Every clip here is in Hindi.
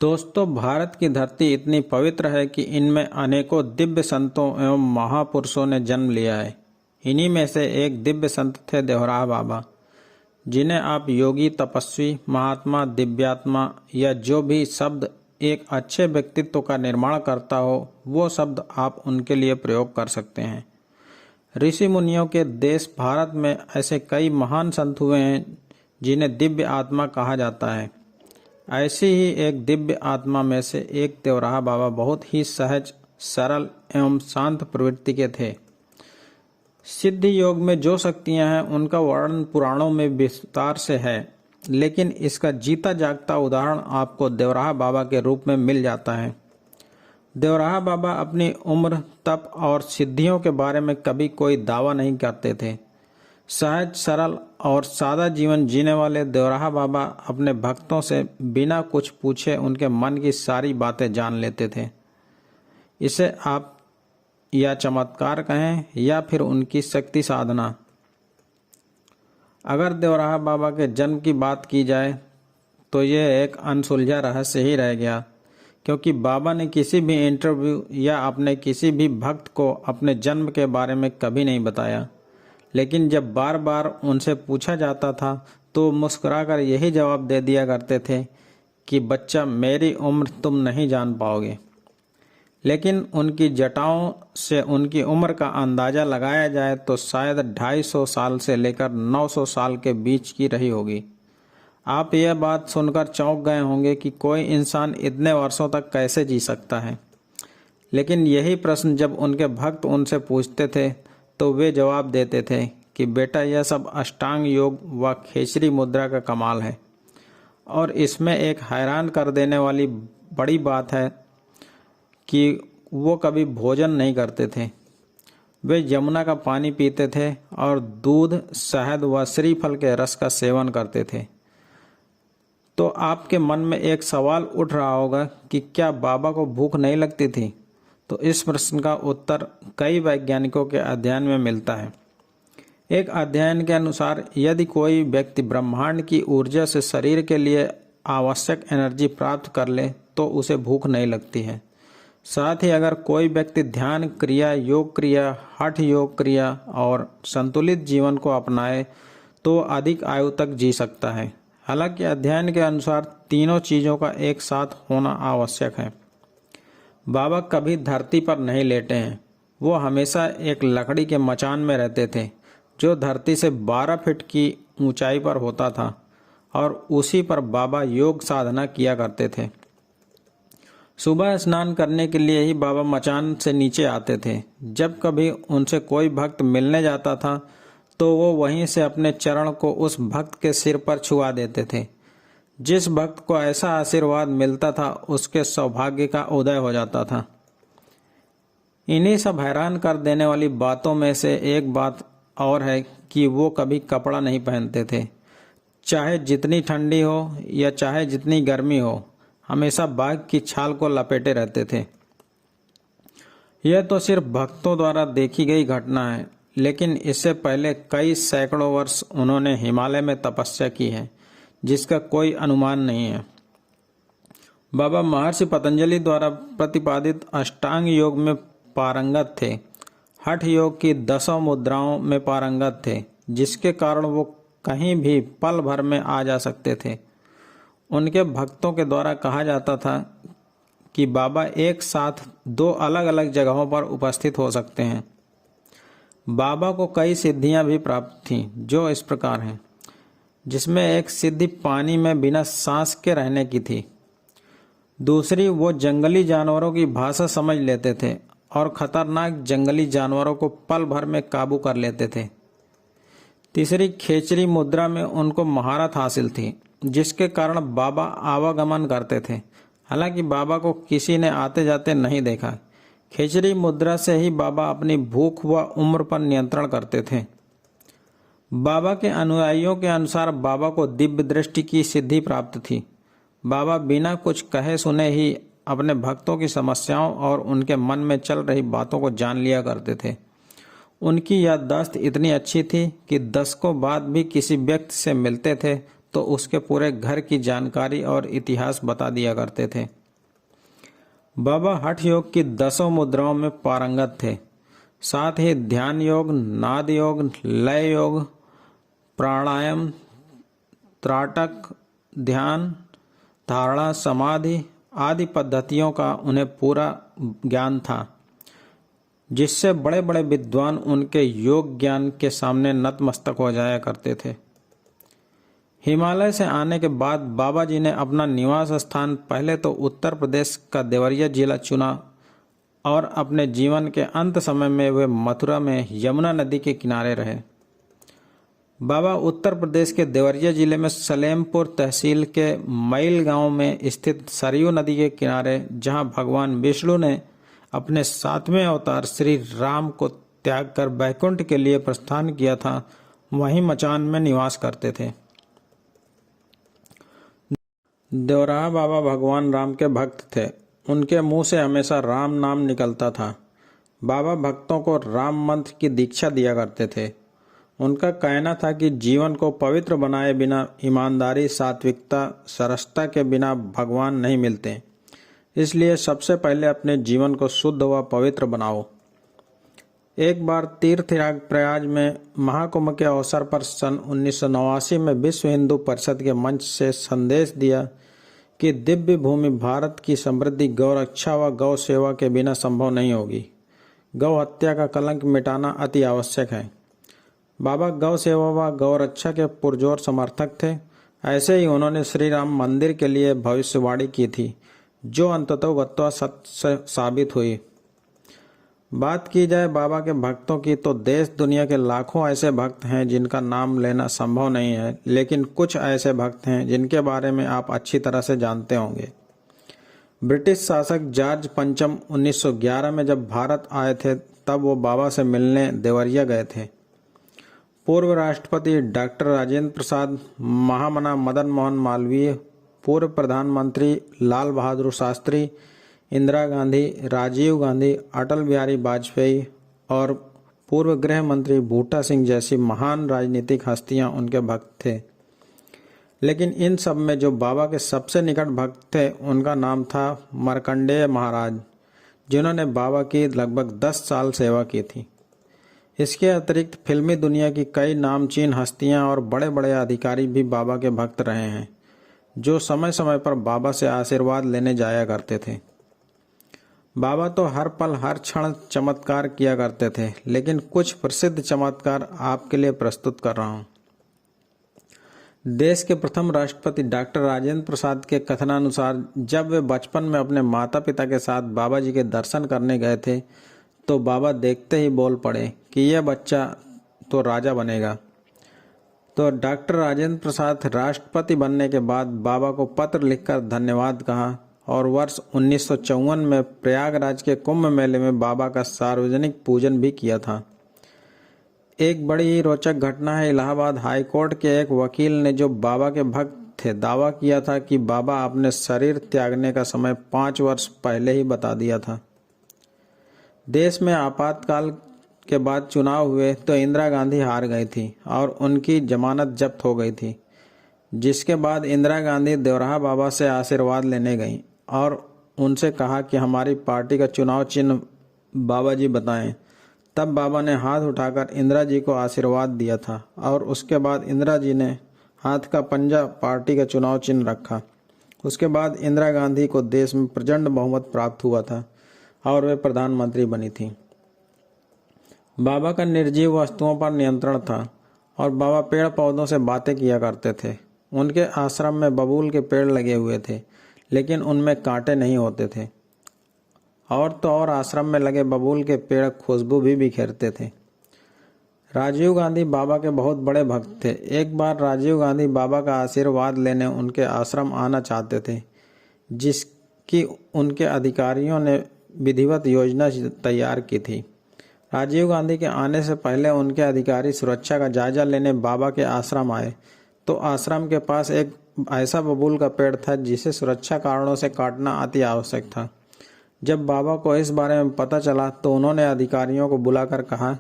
दोस्तों, भारत की धरती इतनी पवित्र है कि इनमें अनेकों दिव्य संतों एवं महापुरुषों ने जन्म लिया है। इन्हीं में से एक दिव्य संत थे देवराह बाबा, जिन्हें आप योगी, तपस्वी, महात्मा, दिव्यात्मा या जो भी शब्द एक अच्छे व्यक्तित्व का निर्माण करता हो, वो शब्द आप उनके लिए प्रयोग कर सकते हैं। ऋषि मुनियों के देश भारत में ऐसे कई महान संत हुए हैं जिन्हें दिव्य आत्मा कहा जाता है। ऐसी ही एक दिव्य आत्मा में से एक देवराह बाबा बहुत ही सहज, सरल एवं शांत प्रवृत्ति के थे। सिद्ध योग में जो शक्तियां हैं उनका वर्णन पुराणों में विस्तार से है, लेकिन इसका जीता जागता उदाहरण आपको देवराह बाबा के रूप में मिल जाता है। देवराह बाबा अपनी उम्र, तप और सिद्धियों के बारे में कभी कोई दावा नहीं करते थे। सहज, सरल और सादा जीवन जीने वाले देवराह बाबा अपने भक्तों से बिना कुछ पूछे उनके मन की सारी बातें जान लेते थे। इसे आप या चमत्कार कहें या फिर उनकी शक्ति साधना। अगर देवराह बाबा के जन्म की बात की जाए तो यह एक अनसुलझा रहस्य ही रह गया, क्योंकि बाबा ने किसी भी इंटरव्यू या अपने किसी भी भक्त को अपने जन्म के बारे में कभी नहीं बताया। लेकिन जब बार बार उनसे पूछा जाता था तो मुस्कुराकर यही जवाब दे दिया करते थे कि बच्चा, मेरी उम्र तुम नहीं जान पाओगे। लेकिन उनकी जटाओं से उनकी उम्र का अंदाज़ा लगाया जाए तो शायद 250 साल से लेकर 900 साल के बीच की रही होगी। आप यह बात सुनकर चौंक गए होंगे कि कोई इंसान इतने वर्षों तक कैसे जी सकता है। लेकिन यही प्रश्न जब उनके भक्त उनसे पूछते थे तो वे जवाब देते थे कि बेटा, यह सब अष्टांग योग व खेचरी मुद्रा का कमाल है। और इसमें एक हैरान कर देने वाली बड़ी बात है कि वो कभी भोजन नहीं करते थे। वे यमुना का पानी पीते थे और दूध, शहद व श्रीफल के रस का सेवन करते थे। तो आपके मन में एक सवाल उठ रहा होगा कि क्या बाबा को भूख नहीं लगती थी? तो इस प्रश्न का उत्तर कई वैज्ञानिकों के अध्ययन में मिलता है। एक अध्ययन के अनुसार यदि कोई व्यक्ति ब्रह्मांड की ऊर्जा से शरीर के लिए आवश्यक एनर्जी प्राप्त कर ले तो उसे भूख नहीं लगती है। साथ ही अगर कोई व्यक्ति ध्यान क्रिया, योग क्रिया, हठ योग क्रिया और संतुलित जीवन को अपनाए तो अधिक आयु तक जी सकता है। हालांकि अध्ययन के अनुसार तीनों चीज़ों का एक साथ होना आवश्यक है। बाबा कभी धरती पर नहीं लेटे हैं। वो हमेशा एक लकड़ी के मचान में रहते थे जो धरती से 12 फीट की ऊंचाई पर होता था और उसी पर बाबा योग साधना किया करते थे। सुबह स्नान करने के लिए ही बाबा मचान से नीचे आते थे। जब कभी उनसे कोई भक्त मिलने जाता था तो वो वहीं से अपने चरण को उस भक्त के सिर पर छुआ देते थे। जिस भक्त को ऐसा आशीर्वाद मिलता था उसके सौभाग्य का उदय हो जाता था। इन्हीं सब हैरान कर देने वाली बातों में से एक बात और है कि वो कभी कपड़ा नहीं पहनते थे। चाहे जितनी ठंडी हो या चाहे जितनी गर्मी हो, हमेशा बाघ की छाल को लपेटे रहते थे। यह तो सिर्फ भक्तों द्वारा देखी गई घटना है, लेकिन इससे पहले कई सैकड़ों वर्ष उन्होंने हिमालय में तपस्या की है जिसका कोई अनुमान नहीं है। बाबा महर्षि पतंजलि द्वारा प्रतिपादित अष्टांग योग में पारंगत थे। हठ योग की 10 मुद्राओं में पारंगत थे, जिसके कारण वो कहीं भी पल भर में आ जा सकते थे। उनके भक्तों के द्वारा कहा जाता था कि बाबा एक साथ 2 अलग अलग जगहों पर उपस्थित हो सकते हैं। बाबा को कई सिद्धियां भी प्राप्त थीं, जो इस प्रकार हैं, जिसमें एक सिद्धि पानी में बिना सांस के रहने की थी। दूसरी, वो जंगली जानवरों की भाषा समझ लेते थे और खतरनाक जंगली जानवरों को पल भर में काबू कर लेते थे। तीसरी, खेचरी मुद्रा में उनको महारत हासिल थी, जिसके कारण बाबा आवागमन करते थे। हालांकि बाबा को किसी ने आते जाते नहीं देखा। खेचरी मुद्रा से ही बाबा अपनी भूख व उम्र पर नियंत्रण करते थे। बाबा के अनुयायियों के अनुसार बाबा को दिव्य दृष्टि की सिद्धि प्राप्त थी। बाबा बिना कुछ कहे सुने ही अपने भक्तों की समस्याओं और उनके मन में चल रही बातों को जान लिया करते थे। उनकी याददाश्त इतनी अच्छी थी कि दशकों बाद भी किसी व्यक्ति से मिलते थे तो उसके पूरे घर की जानकारी और इतिहास बता दिया करते थे। बाबा हठ योग की 10 मुद्राओं में पारंगत थे। साथ ही ध्यान योग, नाद योग, लय योग, प्राणायाम, त्राटक, ध्यान, धारणा, समाधि आदि पद्धतियों का उन्हें पूरा ज्ञान था, जिससे बड़े बड़े विद्वान उनके योग ज्ञान के सामने नतमस्तक हो जाया करते थे। हिमालय से आने के बाद बाबा जी ने अपना निवास स्थान पहले तो उत्तर प्रदेश का देवरिया जिला चुना और अपने जीवन के अंत समय में वे मथुरा में यमुना नदी के किनारे रहे। बाबा उत्तर प्रदेश के देवरिया जिले में सलेमपुर तहसील के मैल गांव में स्थित सरयू नदी के किनारे, जहां भगवान विष्णु ने अपने 7वें अवतार श्री राम को त्याग कर बैकुंठ के लिए प्रस्थान किया था, वहीं मचान में निवास करते थे। देवराहा बाबा भगवान राम के भक्त थे। उनके मुंह से हमेशा राम नाम निकलता था। बाबा भक्तों को राम मंत्र की दीक्षा दिया करते थे। उनका कहना था कि जीवन को पवित्र बनाए बिना ईमानदारी, सात्विकता, सरसता के बिना भगवान नहीं मिलते। इसलिए सबसे पहले अपने जीवन को शुद्ध व पवित्र बनाओ। एक बार तीर्थयाग प्रयाग में महाकुंभ के अवसर पर सन 1989 में विश्व हिंदू परिषद के मंच से संदेश दिया कि दिव्य भूमि भारत की समृद्धि गौ रक्षा व गौ सेवा के बिना संभव नहीं होगी। गौ हत्या का कलंक मिटाना अति आवश्यक है। बाबा गौ सेवा व गौ रक्षा के पुरजोर समर्थक थे। ऐसे ही उन्होंने श्री राम मंदिर के लिए भविष्यवाणी की थी, जो अंततोगत्वा सत्य साबित हुई। बात की जाए बाबा के भक्तों की तो देश दुनिया के लाखों ऐसे भक्त हैं जिनका नाम लेना संभव नहीं है, लेकिन कुछ ऐसे भक्त हैं जिनके बारे में आप अच्छी तरह से जानते होंगे। ब्रिटिश शासक जॉर्ज पंचम 1911 में जब भारत आए थे, तब वो बाबा से मिलने देवरिया गए थे। पूर्व राष्ट्रपति डॉक्टर राजेंद्र प्रसाद, महामना मदन मोहन मालवीय, पूर्व प्रधानमंत्री लाल बहादुर शास्त्री, इंदिरा गांधी, राजीव गांधी, अटल बिहारी वाजपेयी और पूर्व गृह मंत्री बूटा सिंह जैसी महान राजनीतिक हस्तियां उनके भक्त थे। लेकिन इन सब में जो बाबा के सबसे निकट भक्त थे, उनका नाम था मार्कंडेय महाराज, जिन्होंने बाबा की लगभग 10 साल सेवा की थी। इसके अतिरिक्त फिल्मी दुनिया की कई नामचीन हस्तियां और बड़े बड़े अधिकारी भी बाबा के भक्त रहे हैं, जो समय समय पर बाबा से आशीर्वाद लेने जाया करते थे। बाबा तो हर पल हर क्षण चमत्कार किया करते थे, लेकिन कुछ प्रसिद्ध चमत्कार आपके लिए प्रस्तुत कर रहा हूँ। देश के प्रथम राष्ट्रपति डॉक्टर राजेंद्र प्रसाद के कथनानुसार जब वे बचपन में अपने माता पिता के साथ बाबा जी के दर्शन करने गए थे, तो बाबा देखते ही बोल पड़े कि यह बच्चा तो राजा बनेगा। तो डॉक्टर राजेंद्र प्रसाद राष्ट्रपति बनने के बाद बाबा को पत्र लिखकर धन्यवाद कहा और वर्ष 1954 में प्रयागराज के कुंभ मेले में बाबा का सार्वजनिक पूजन भी किया था। एक बड़ी ही रोचक घटना है। इलाहाबाद हाई कोर्ट के एक वकील ने, जो बाबा के भक्त थे, दावा किया था कि बाबा अपने शरीर त्यागने का समय 5 वर्ष पहले ही बता दिया था। देश में आपातकाल के बाद चुनाव हुए तो इंदिरा गांधी हार गई थी और उनकी जमानत जब्त हो गई थी, जिसके बाद इंदिरा गांधी देवराहा बाबा से आशीर्वाद लेने गईं और उनसे कहा कि हमारी पार्टी का चुनाव चिन्ह बाबा जी बताएं। तब बाबा ने हाथ उठाकर इंदिरा जी को आशीर्वाद दिया था और उसके बाद इंदिरा जी ने हाथ का पंजा पार्टी का चुनाव चिन्ह रखा। उसके बाद इंदिरा गांधी को देश में प्रचंड बहुमत प्राप्त हुआ था और वे प्रधानमंत्री बनी थी। बाबा का निर्जीव वस्तुओं पर नियंत्रण था और बाबा पेड़ पौधों से बातें किया करते थे। उनके आश्रम में बबूल के पेड़ लगे हुए थे, लेकिन उनमें कांटे नहीं होते थे। और तो और आश्रम में लगे बबूल के पेड़ खुशबू भी बिखेरते थे। राजीव गांधी बाबा के बहुत बड़े भक्त थे। एक बार राजीव गांधी बाबा का आशीर्वाद लेने उनके आश्रम आना चाहते थे, जिसकी उनके अधिकारियों ने विधिवत योजना तैयार की थी। राजीव गांधी के आने से पहले उनके अधिकारी सुरक्षा का जायजा लेने बाबा के आश्रम आए, तो आश्रम के पास एक ऐसा बबूल का पेड़ था जिसे सुरक्षा कारणों से काटना अति आवश्यक था। जब बाबा को इस बारे में पता चला तो उन्होंने अधिकारियों को बुलाकर कहा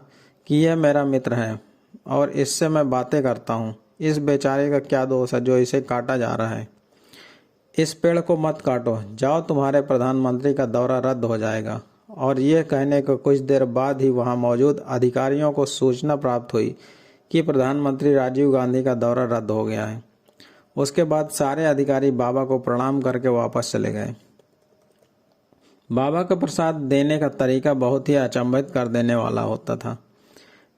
कि यह मेरा मित्र है और इससे मैं बातें करता हूँ, इस बेचारे का क्या दोष है जो इसे काटा जा रहा है। इस पेड़ को मत काटो, जाओ, तुम्हारे प्रधानमंत्री का दौरा रद्द हो जाएगा। और यह कहने को कुछ देर बाद ही वहां मौजूद अधिकारियों को सूचना प्राप्त हुई कि प्रधानमंत्री राजीव गांधी का दौरा रद्द हो गया है। उसके बाद सारे अधिकारी बाबा को प्रणाम करके वापस चले गए। बाबा का प्रसाद देने का तरीका बहुत ही अचंभित कर देने वाला होता था।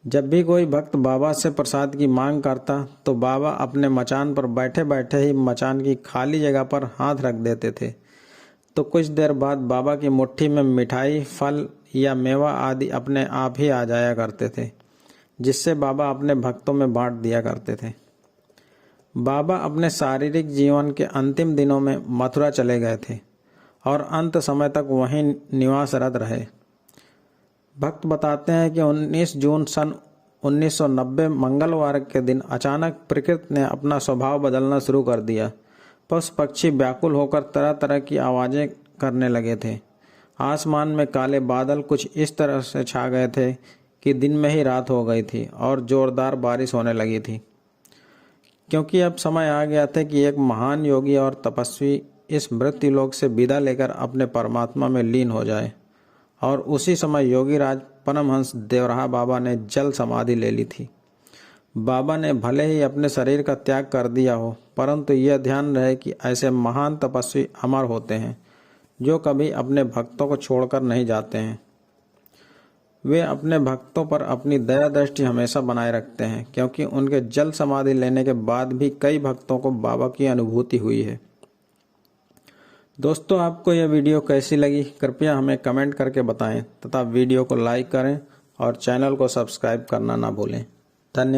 जब भी कोई भक्त बाबा से प्रसाद की मांग करता तो बाबा अपने मचान पर बैठे बैठे ही मचान की खाली जगह पर हाथ रख देते थे। तो कुछ देर बाद बाबा की मुट्ठी में मिठाई, फल या मेवा आदि अपने आप ही आ जाया करते थे, जिससे बाबा अपने भक्तों में बांट दिया करते थे। बाबा अपने शारीरिक जीवन के अंतिम दिनों में मथुरा चले गए थे और अंत समय तक वहीं निवासरत रहे। भक्त बताते हैं कि 19 जून सन 1990 मंगलवार के दिन अचानक प्रकृति ने अपना स्वभाव बदलना शुरू कर दिया। पशु पक्षी व्याकुल होकर तरह तरह की आवाज़ें करने लगे थे। आसमान में काले बादल कुछ इस तरह से छा गए थे कि दिन में ही रात हो गई थी और जोरदार बारिश होने लगी थी, क्योंकि अब समय आ गया था कि एक महान योगी और तपस्वी इस मृत्युलोक से विदा लेकर अपने परमात्मा में लीन हो जाए। और उसी समय योगीराज परमहंस देवराहा बाबा ने जल समाधि ले ली थी। बाबा ने भले ही अपने शरीर का त्याग कर दिया हो, परंतु यह ध्यान रहे कि ऐसे महान तपस्वी अमर होते हैं जो कभी अपने भक्तों को छोड़कर नहीं जाते हैं। वे अपने भक्तों पर अपनी दया दृष्टि हमेशा बनाए रखते हैं, क्योंकि उनके जल समाधि लेने के बाद भी कई भक्तों को बाबा की अनुभूति हुई है। दोस्तों, आपको यह वीडियो कैसी लगी कृपया हमें कमेंट करके बताएं तथा वीडियो को लाइक करें और चैनल को सब्सक्राइब करना ना भूलें। धन्यवाद।